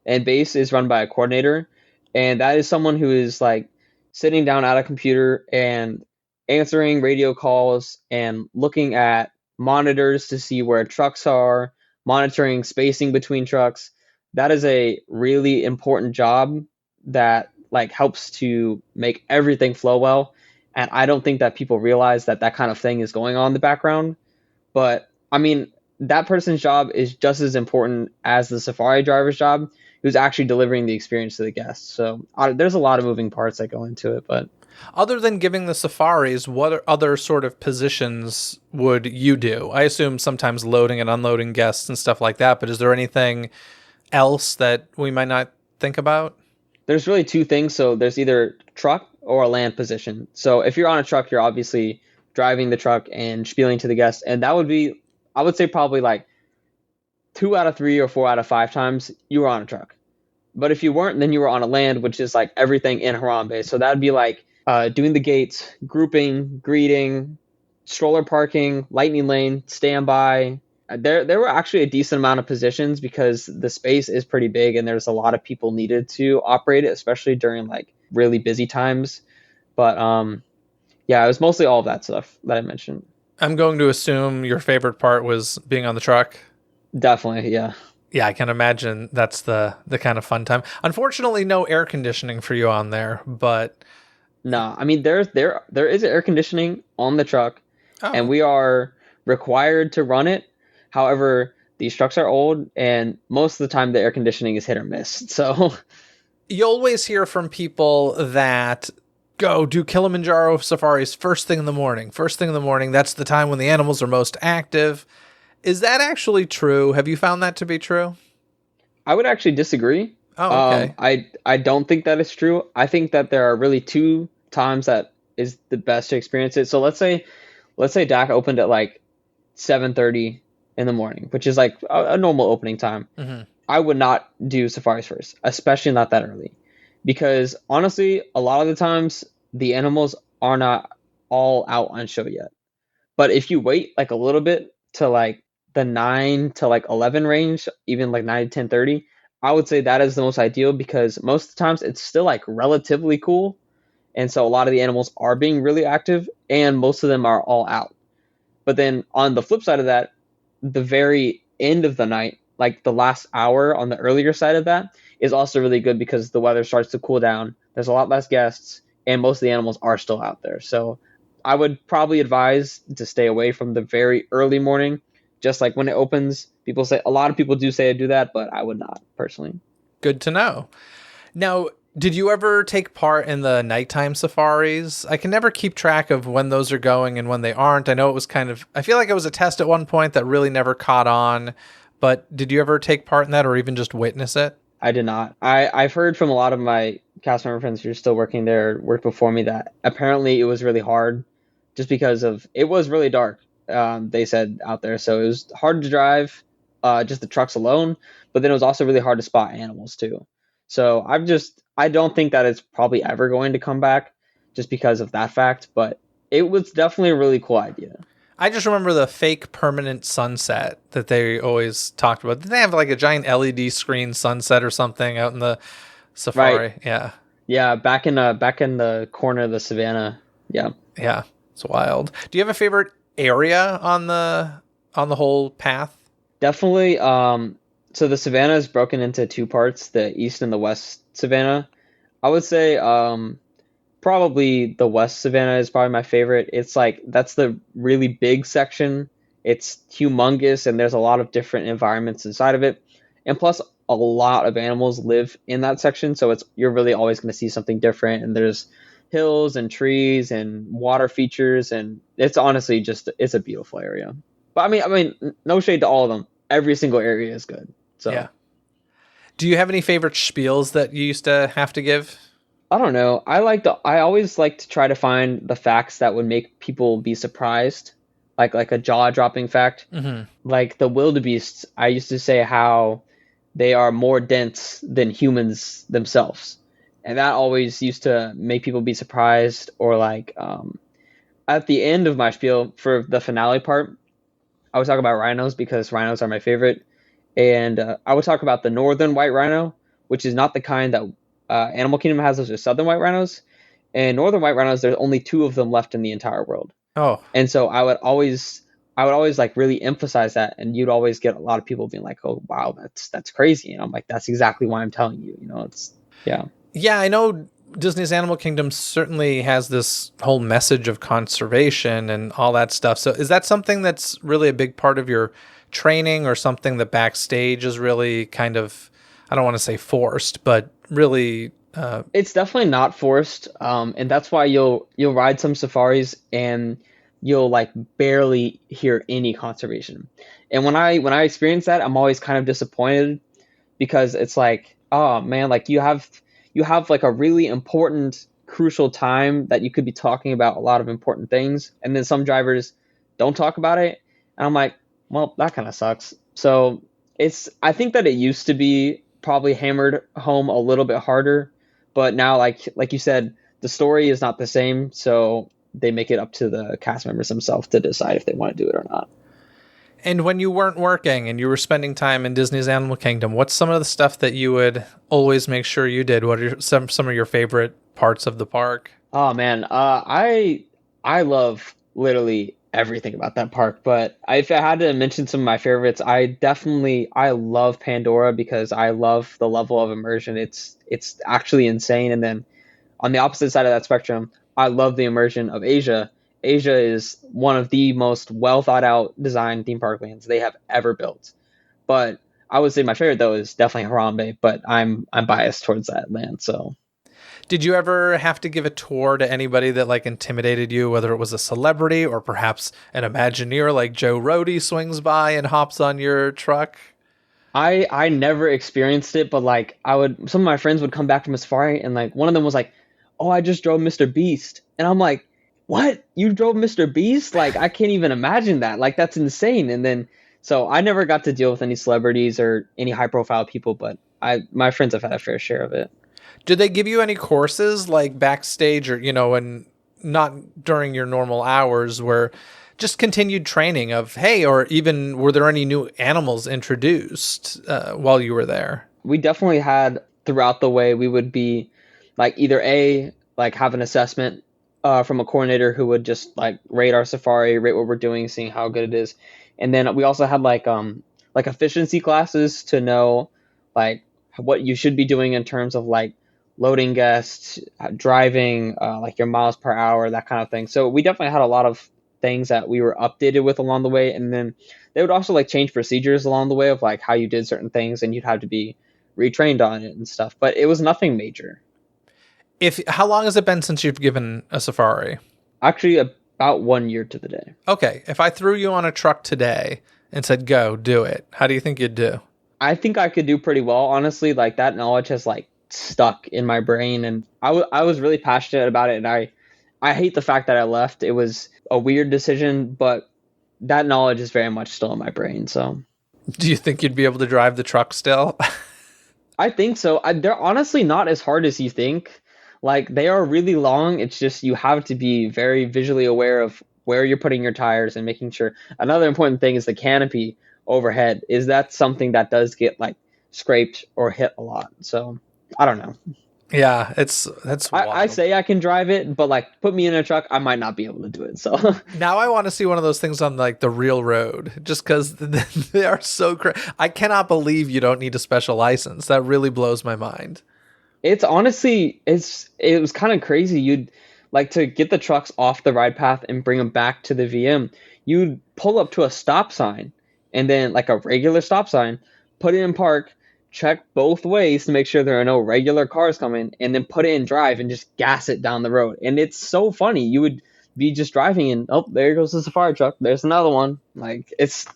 and base is run by a coordinator, and that is someone who is like sitting down at a computer and answering radio calls and looking at monitors to see where trucks are, monitoring spacing between trucks. That is a really important job that like helps to make everything flow well. And I don't think that people realize that that kind of thing is going on in the background. But I mean, that person's job is just as important as the safari driver's job, who's actually delivering the experience to the guests. So there's a lot of moving parts that go into it, but Other than giving the safaris, what other sort of positions would you do? I assume sometimes loading and unloading guests and stuff like that, but is there anything else that we might not think about? there's really two things. So there's either truck or a land position. So if you're on a truck, you're obviously driving the truck and spieling to the guests, and that would be, I would say, probably like 2 out of 3 or 4 out of 5 times you were on a truck. But if you weren't, then you were on a land, which is like everything in Harambe. So that would be like doing the gates, grouping, greeting, stroller parking, lightning lane, standby. There were actually a decent amount of positions because the space is pretty big and there's a lot of people needed to operate it, especially during like really busy times. But yeah, it was mostly all of that stuff that I mentioned. I'm going to assume your favorite part was being on the truck. Definitely, yeah. Yeah, I can imagine that's the kind of fun time. Unfortunately, no air conditioning for you on there, but No, I mean there is air conditioning on the truck, and oh, we are required to run it. However, these trucks are old, and most of the time the air conditioning is hit or miss. So You always hear from people that go do Kilimanjaro safaris first thing in the morning. First thing in the morning, that's the time when the animals are most active. Is that actually true? Have you found that to be true? I would actually disagree. Oh, okay. I don't think that is true. I think that there are really two times that is the best to experience it. So let's say DAC opened at like 7:30 in the morning, which is like a normal opening time. Hmm. I would not do safaris first, especially not that early, because honestly, a lot of the times the animals are not all out on show yet. But if you wait like a little bit to like the 9 to like 11 range, even like 9 to 10:30, I would say that is the most ideal because most of the times it's still like relatively cool. And so a lot of the animals are being really active and most of them are all out. But then on the flip side of that, the very end of the night, like the last hour on the earlier side of that, is also really good because the weather starts to cool down. There's a lot less guests, and most of the animals are still out there. So I would probably advise to stay away from the very early morning. Just like when it opens, people say a lot of people do say I do that, but I would not personally. Good to know. Now, did you ever take part in the nighttime safaris? I can never keep track of when those are going and when they aren't. I know it was I feel like it was a test at one point that really never caught on, but did you ever take part in that or even just witness it? I did not. I've heard from a lot of my cast member friends who are still working there, worked before me, that apparently it was really hard, just because of it was really dark. They said out there, so it was hard to drive, just the trucks alone. But then it was also really hard to spot animals too. So I don't think that it's probably ever going to come back, just because of that fact. But it was definitely a really cool idea. I just remember the fake permanent sunset that they always talked about. Did they have like a giant LED screen sunset or something out in the safari? Right? Yeah. Yeah, back in the corner of the savannah. Yeah. Yeah. It's wild. Do you have a favorite area on the whole path? Definitely. So the savannah is broken into two parts, the east and the west savannah. I would say probably the west savannah is probably my favorite. It's like that's the really big section. It's humongous and there's a lot of different environments inside of it. And plus a lot of animals live in that section, so it's you're really always going to see something different, and there's hills and trees and water features, and it's honestly just it's a beautiful area. But I mean, no shade to all of them. Every single area is good. So Yeah. Do you have any favorite spiels that you used to have to give? I don't know. I always like to try to find the facts that would make people be surprised, like a jaw-dropping fact. Hmm. Like the wildebeests, I used to say how they are more dense than humans themselves, and that always used to make people be surprised. Or like at the end of my spiel for the finale part, I would talk about rhinos because rhinos are my favorite, and I would talk about the northern white rhino, which is not the kind that Animal Kingdom has. Those are southern white rhinos, and northern white rhinos. There's only two of them left in the entire world, Oh, and so I would always like really emphasize that, and you'd always get a lot of people being like, "Oh, wow, that's crazy," and I'm like, "That's exactly why I'm telling you." It's yeah. yeah. I know Disney's Animal Kingdom certainly has this whole message of conservation and all that stuff. So is that something that's really a big part of your training or something that backstage is really kind of, I don't want to say forced, but really, It's definitely not forced, and that's why you'll ride some safaris and you'll like barely hear any conservation. And when I experience that, I'm always kind of disappointed because it's like, oh man, like you have like a really important, crucial time that you could be talking about a lot of important things, and then some drivers don't talk about it, and I'm like, well, that kind of sucks. So I think that it used to be probably hammered home a little bit harder, but now like you said, the story is not the same, so they make it up to the cast members themselves to decide if they want to do it or not. and when you weren't working and you were spending time in Disney's Animal Kingdom, what's some of the stuff that you would always make sure you did? What are some of your favorite parts of the park? Oh man, I love literally everything about that park. But if I had to mention some of my favorites, I love Pandora because I love the level of immersion. It's actually insane. And then on the opposite side of that spectrum, I love the immersion of Asia, Asia is one of the most well thought out design theme park lands they have ever built. But I would say my favorite though is definitely Harambe, but I'm biased towards that land. So Did you ever have to give a tour to anybody that like intimidated you, whether it was a celebrity or perhaps an Imagineer like Joe Rody swings by and hops on your truck? I never experienced it, but like I would some of my friends would come back from a safari and like one of them was like, "Oh, I just drove Mr. Beast." And I'm like, "What? You drove Mr. Beast? Like I can't even imagine that. Like that's insane." And then so I never got to deal with any celebrities or any high profile people, but I my friends have had a fair share of it. Did they give you any courses like backstage or, and not during your normal hours where just continued training of, hey, or even were there any new animals introduced while you were there? We definitely had throughout the way we would be like either a like have an assessment from a coordinator who would just like rate our safari, rate what we're doing, seeing how good it is, and then we also had like efficiency classes to know like what you should be doing in terms of like loading guests, driving, like your miles per hour, that kind of thing. So we definitely had a lot of things that we were updated with along the way, and then they would also like change procedures along the way of like how you did certain things, and you'd have to be retrained on it and stuff. But it was nothing major. If how long has it been since you've given a safari? Actually, about 1 year to the day. Okay, if I threw you on a truck today and said go do it, how do you think you'd do? I think I could do pretty well, honestly. Like that knowledge has like stuck in my brain, and I was really passionate about it, and I hate the fact that I left. It was a weird decision, but that knowledge is very much still in my brain. So Do you think you'd be able to drive the truck still? I think so. They're honestly not as hard as you think. Like they are really long. It's just you have to be very visually aware of where you're putting your tires and making sure. Another important thing is the canopy overhead. Is that something that does get like scraped or hit a lot? So I don't know. Yeah, that's wild. I say I can drive it, but like put me in a truck, I might not be able to do it. So Now I want to see one of those things on like the real road, just because they are so crazy. I cannot believe you don't need a special license. That really blows my mind. it's honestly it was kind of crazy. You'd like to get the trucks off the ride path and bring them back to the VM. You'd pull up to a stop sign and then like a regular stop sign, put it in park, check both ways to make sure there are no regular cars coming, and then put it in drive and just gas it down the road. And it's so funny. You would be just driving and oh, there goes the safari truck. There's another one. Like it's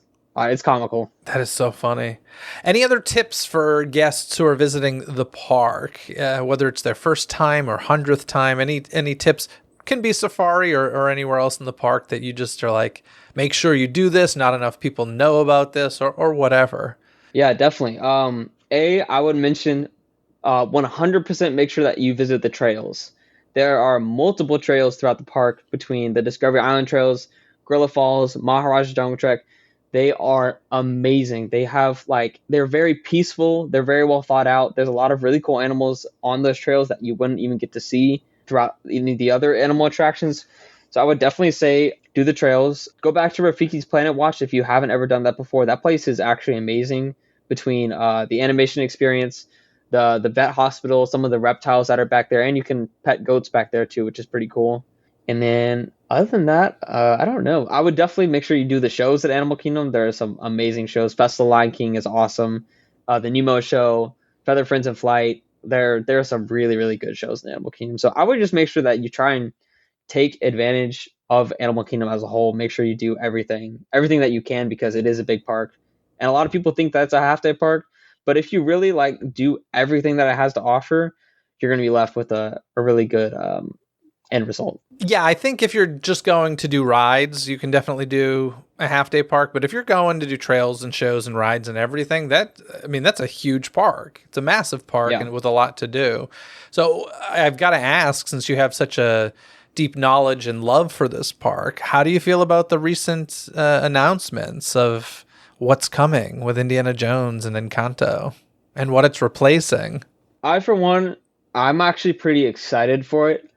comical. That is so funny. Any other tips for guests who are visiting the park, whether it's their first time or 100th time? Any tips? Can be safari or anywhere else in the park that you just are like, make sure you do this. Not enough people know about this or whatever. Yeah, definitely. I would mention 100% make sure that you visit the trails. There are multiple trails throughout the park between the Discovery Island trails, Gorilla Falls, Maharaja Jungle Trek. They are amazing. They have like they're very peaceful. They're very well thought out. There's a lot of really cool animals on those trails that you wouldn't even get to see throughout any of the other animal attractions. So I would definitely say do the trails. Go back to Rafiki's Planet Watch if you haven't ever done that before. That place is actually amazing. Between the animation experience, the vet hospital, some of the reptiles that are back there, and you can pet goats back there too, which is pretty cool. And then other than that, I don't know. I would definitely make sure you do the shows at Animal Kingdom. There are some amazing shows. Festival Lion King is awesome. The Nemo show, Feather Friends in Flight. There are some really, really good shows in Animal Kingdom. So I would just make sure that you try and take advantage of Animal Kingdom as a whole. Make sure you do everything that you can because it is a big park. And a lot of people think that's a half day park. But if you really like do everything that it has to offer, you're going to be left with a really good end result. Yeah, I think if you're just going to do rides, you can definitely do a half day park. But if you're going to do trails and shows and rides and everything, that's a huge park. It's a massive park and with a lot to do. So I've got to ask, since you have such a deep knowledge and love for this park, how do you feel about the recent announcements of what's coming with Indiana Jones and Encanto and what it's replacing? For one, I'm actually pretty excited for it.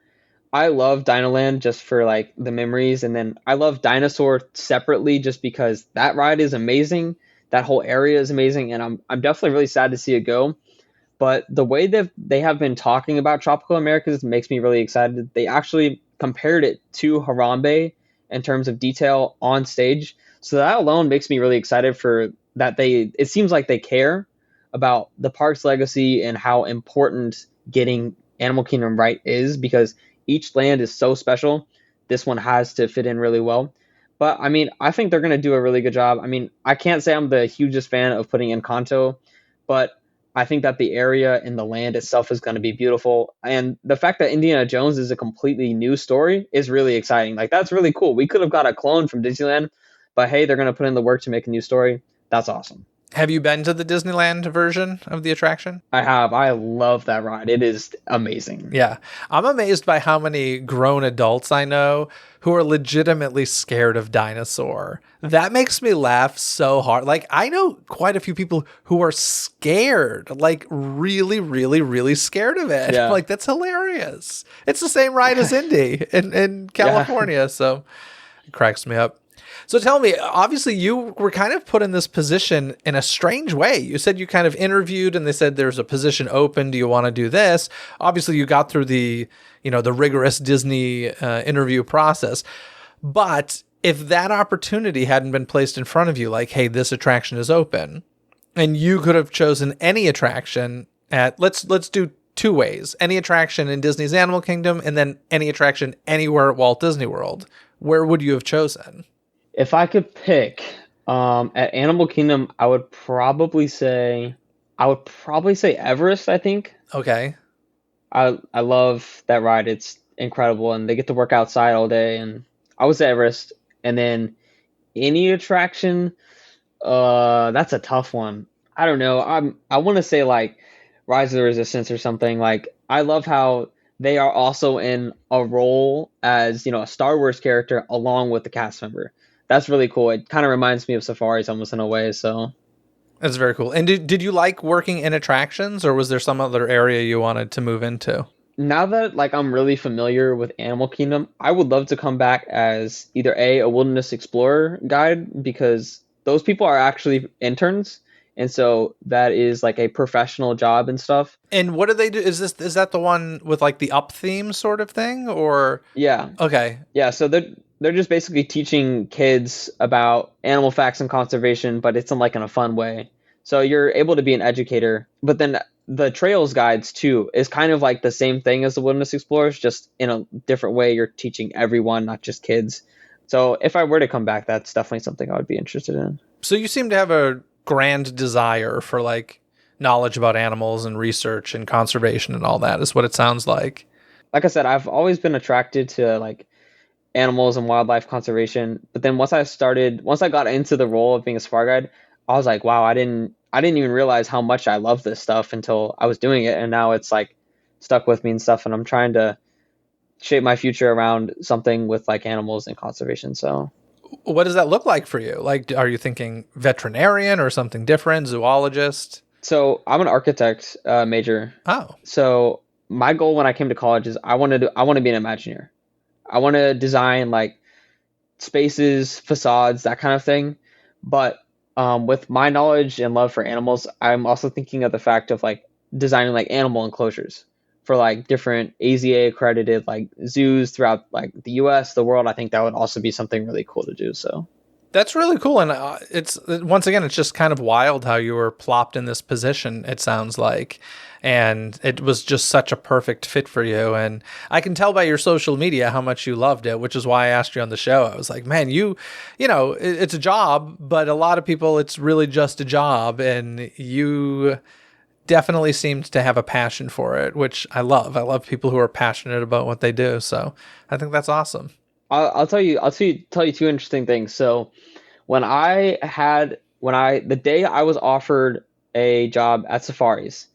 I love Dinoland just for like the memories, and then I love Dinosaur separately just because that ride is amazing. That whole area is amazing, and I'm definitely really sad to see it go. But the way that they have been talking about Tropical Americas makes me really excited. They actually compared it to Harambe in terms of detail on stage. So that alone makes me really excited for that. It seems like they care about the park's legacy and how important getting Animal Kingdom right is, because each land is so special. This one has to fit in really well. But I mean, I think they're going to do a really good job. I mean, I can't say I'm the hugest fan of putting in Kanto, but I think that the area and the land itself is going to be beautiful. And the fact that Indiana Jones is a completely new story is really exciting. Like, that's really cool. We could have got a clone from Disneyland, but hey, they're going to put in the work to make a new story. That's awesome. Have you been to the Disneyland version of the attraction? I have. I love that ride. It is amazing. Yeah. I'm amazed by how many grown adults I know who are legitimately scared of dinosaur. That makes me laugh so hard. Like, I know quite a few people who are scared, like really, really, really scared of it. Yeah. Like, that's hilarious. It's the same ride as Indy in California. Yeah. So it cracks me up. So tell me, obviously you were kind of put in this position in a strange way. You said you kind of interviewed and they said there's a position open. Do you want to do this? Obviously you got through the rigorous Disney interview process. But if that opportunity hadn't been placed in front of you, like, hey, this attraction is open, and you could have chosen any attraction let's do two ways, any attraction in Disney's Animal Kingdom and then any attraction anywhere at Walt Disney World, where would you have chosen? If I could pick at Animal Kingdom, I would probably say Everest, I think. Okay. I love that ride. It's incredible, and they get to work outside all day. And I would say Everest, and then any attraction. That's a tough one. I don't know. I want to say like Rise of the Resistance or something. Like, I love how they are also in a role as, a Star Wars character along with the cast member. That's really cool. It kind of reminds me of Safaris almost in a way. So that's very cool. And did you like working in attractions, or was there some other area you wanted to move into? Now that like I'm really familiar with Animal Kingdom, I would love to come back as either a wilderness explorer guide, because those people are actually interns. And so that is like a professional job and stuff. And what do they do? Is that the one with like the up theme sort of thing, or? Yeah. Okay. Yeah. So they're just basically teaching kids about animal facts and conservation, but it's in a fun way. So you're able to be an educator, but then the trails guides too is kind of like the same thing as the wilderness explorers, just in a different way. You're teaching everyone, not just kids. So if I were to come back, that's definitely something I would be interested in. So you seem to have a grand desire for like knowledge about animals and research and conservation and all that, is what it sounds like. Like I said, I've always been attracted to like animals and wildlife conservation. But then once I got into the role of being a safari guide, I was like, wow, I didn't even realize how much I love this stuff until I was doing it. And now it's like stuck with me and stuff. And I'm trying to shape my future around something with like animals and conservation. So what does that look like for you? Like, are you thinking veterinarian or something different, zoologist? So I'm an architect major. Oh. So my goal when I came to college is I want to be an Imagineer. I want to design like spaces, facades, that kind of thing. But with my knowledge and love for animals, I'm also thinking of the fact of like designing like animal enclosures for like different AZA accredited like zoos throughout like the US, the world. I think that would also be something really cool to do. So that's really cool. And it's just kind of wild how you were plopped in this position, it sounds like. And it was just such a perfect fit for you. And I can tell by your social media how much you loved it, which is why I asked you on the show. I was like, man, it's a job, but a lot of people, it's really just a job. And you definitely seemed to have a passion for it, which I love. I love people who are passionate about what they do. So I think that's awesome. I'll tell you two interesting things. So the day I was offered a job at Safaris,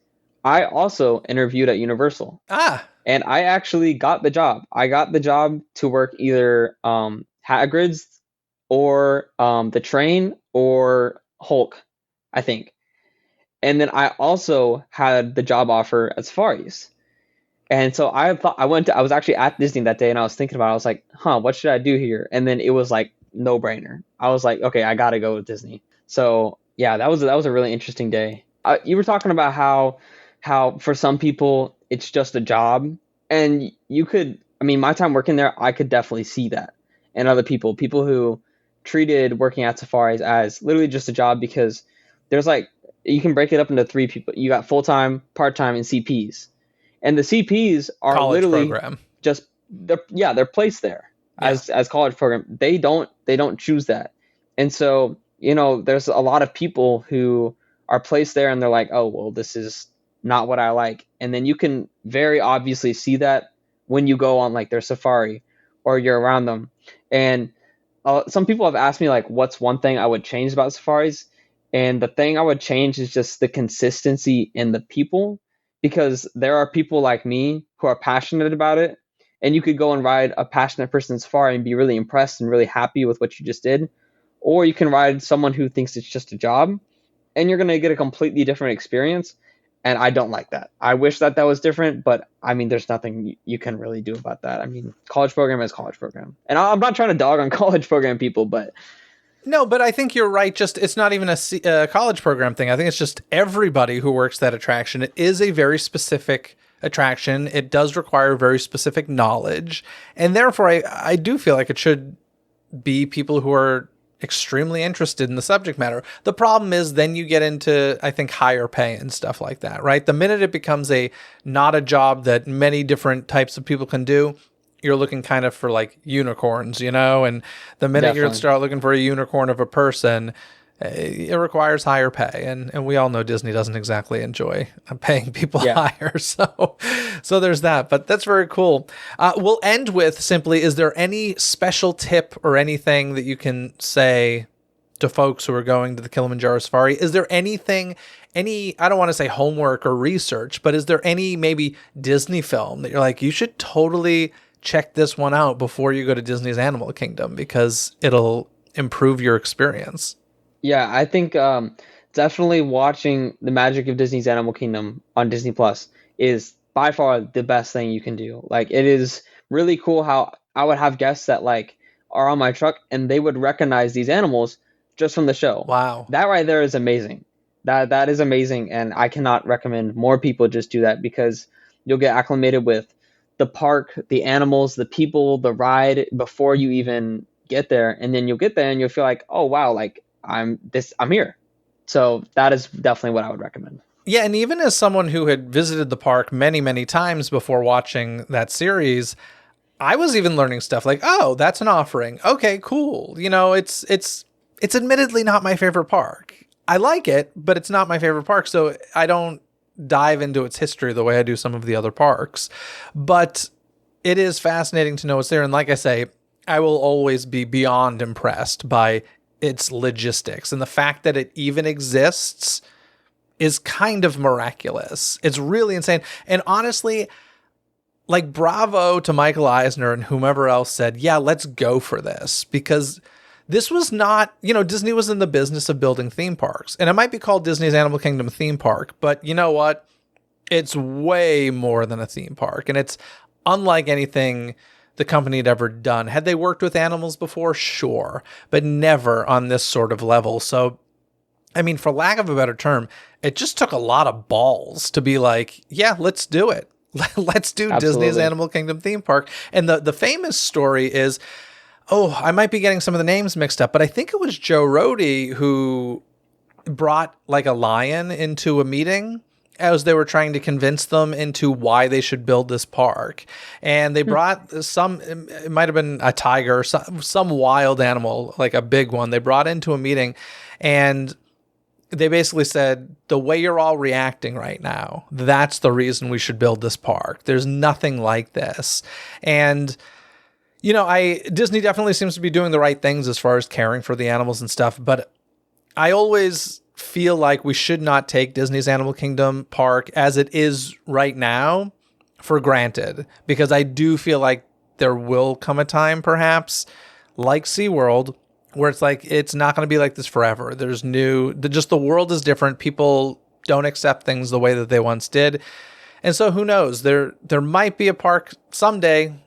I also interviewed at Universal. And I actually got the job. I got the job to work either Hagrid's or the train or Hulk, I think. And then I also had the job offer at Safaris. And so I was actually at Disney that day and I was thinking about it. I was like, what should I do here? And then it was like no brainer. I was like, okay, I got to go with Disney. So yeah, that was a really interesting day. You were talking about how for some people it's just a job, and my time working there, I could definitely see that. and other people who treated working at safaris as literally just a job, because there's like, you can break it up into three people. You got full-time, part-time, and CPs. And the CPs are College literally program. just they're placed there Yeah. as college program. They don't choose that. And so, there's a lot of people who are placed there and they're like, oh, well, this is not what I like. And then you can very obviously see that when you go on like their safari or you're around them. And some people have asked me like, what's one thing I would change about safaris? And the thing I would change is just the consistency in the people, because there are people like me who are passionate about it. And you could go and ride a passionate person's safari and be really impressed and really happy with what you just did. Or you can ride someone who thinks it's just a job, and you're going to get a completely different experience. And I don't like that. I wish that was different, but I mean, there's nothing you can really do about that. I mean, college program is college program. And I'm not trying to dog on college program people, but No, but I think you're right. Just it's not even a college program thing. I think it's just everybody who works that attraction. It is a very specific attraction. It does require very specific knowledge. And therefore, I do feel like it should be people who are extremely interested in the subject matter. The problem is then you get into, I think, higher pay and stuff like that, right? The minute it becomes not a job that many different types of people can do, you're looking kind of for like unicorns, and the minute you start looking for a unicorn of a person, it requires higher pay. And we all know Disney doesn't exactly enjoy paying people higher. So there's that, but that's very cool. We'll end with simply, is there any special tip or anything that you can say to folks who are going to the Kilimanjaro Safari? Is there anything, I don't want to say homework or research, but is there any maybe Disney film that you're like, you should totally check this one out before you go to Disney's Animal Kingdom because it'll improve your experience? Yeah, I think definitely watching The Magic of Disney's Animal Kingdom on Disney Plus is by far the best thing you can do. Like, it is really cool how I would have guests that like are on my truck and they would recognize these animals just from the show. Wow. That right there is amazing. That is amazing, and I cannot recommend more people just do that, because you'll get acclimated with the park, the animals, the people, the ride before you even get there. And then you'll get there and you'll feel like, oh wow, like I'm here. So that is definitely what I would recommend. Yeah, and even as someone who had visited the park many, many times before watching that series, I was even learning stuff like, oh, that's an offering. Okay, cool. It's admittedly not my favorite park. I like it, but it's not my favorite park. So I don't dive into its history the way I do some of the other parks. But it is fascinating to know what's there. And like I say, I will always be beyond impressed by its logistics. And the fact that it even exists is kind of miraculous. It's really insane. And honestly, like, bravo to Michael Eisner and whomever else said, yeah, let's go for this. Because this was not, Disney was in the business of building theme parks. And it might be called Disney's Animal Kingdom theme park, but you know what? It's way more than a theme park. And it's unlike anything the company had ever done. Had they worked with animals before? Sure. But never on this sort of level. So, I mean, for lack of a better term, it just took a lot of balls to be like, yeah, let's do it. Let's do Absolutely. Disney's Animal Kingdom theme park. And the famous story is, oh, I might be getting some of the names mixed up, but I think it was Joe Rohde who brought like a lion into a meeting as they were trying to convince them into why they should build this park. And they brought it might have been a tiger, some wild animal, like a big one, they brought into a meeting, and they basically said, the way you're all reacting right now, that's the reason we should build this park. There's nothing like this. And Disney definitely seems to be doing the right things as far as caring for the animals and stuff, but I always feel like we should not take Disney's Animal Kingdom park as it is right now for granted, because I do feel like there will come a time, perhaps, like SeaWorld, where it's like, it's not going to be like this forever. There's the world is different. People don't accept things the way that they once did. And so who knows, there might be a park someday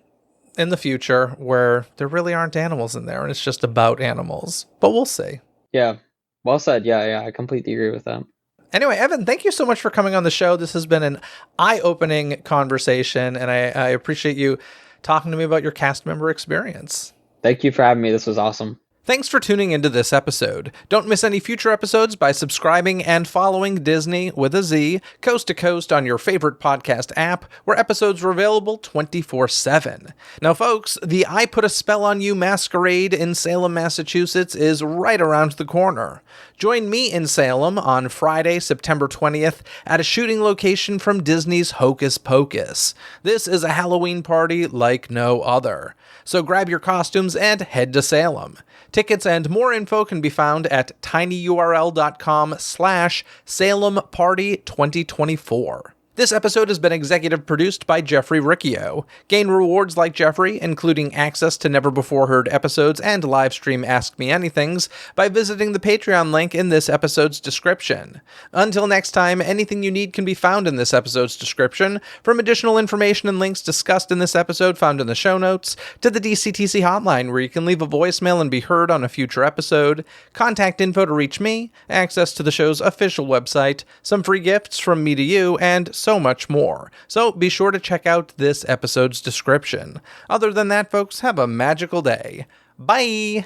in the future where there really aren't animals in there and it's just about animals, but we'll see. Yeah. Well said. Yeah. I completely agree with that. Anyway, Evan, thank you so much for coming on the show. This has been an eye-opening conversation, and I appreciate you talking to me about your cast member experience. Thank you for having me. This was awesome. Thanks for tuning into this episode. Don't miss any future episodes by subscribing and following Dizney with a Z, coast to coast on your favorite podcast app, where episodes are available 24/7. Now, folks, the I Put a Spell on You masquerade in Salem, Massachusetts is right around the corner. Join me in Salem on Friday, September 20th, at a shooting location from Disney's Hocus Pocus. This is a Halloween party like no other. So grab your costumes and head to Salem. Tickets and more info can be found at tinyurl.com/SalemParty2024. This episode has been executive produced by Jeffrey Riccio. Gain rewards like Jeffrey, including access to never-before-heard episodes and live stream Ask Me Anythings, by visiting the Patreon link in this episode's description. Until next time, anything you need can be found in this episode's description, from additional information and links discussed in this episode found in the show notes, to the DCTC hotline where you can leave a voicemail and be heard on a future episode, contact info to reach me, access to the show's official website, some free gifts from me to you, and so much more. So be sure to check out this episode's description. Other than that, folks, have a magical day. Bye!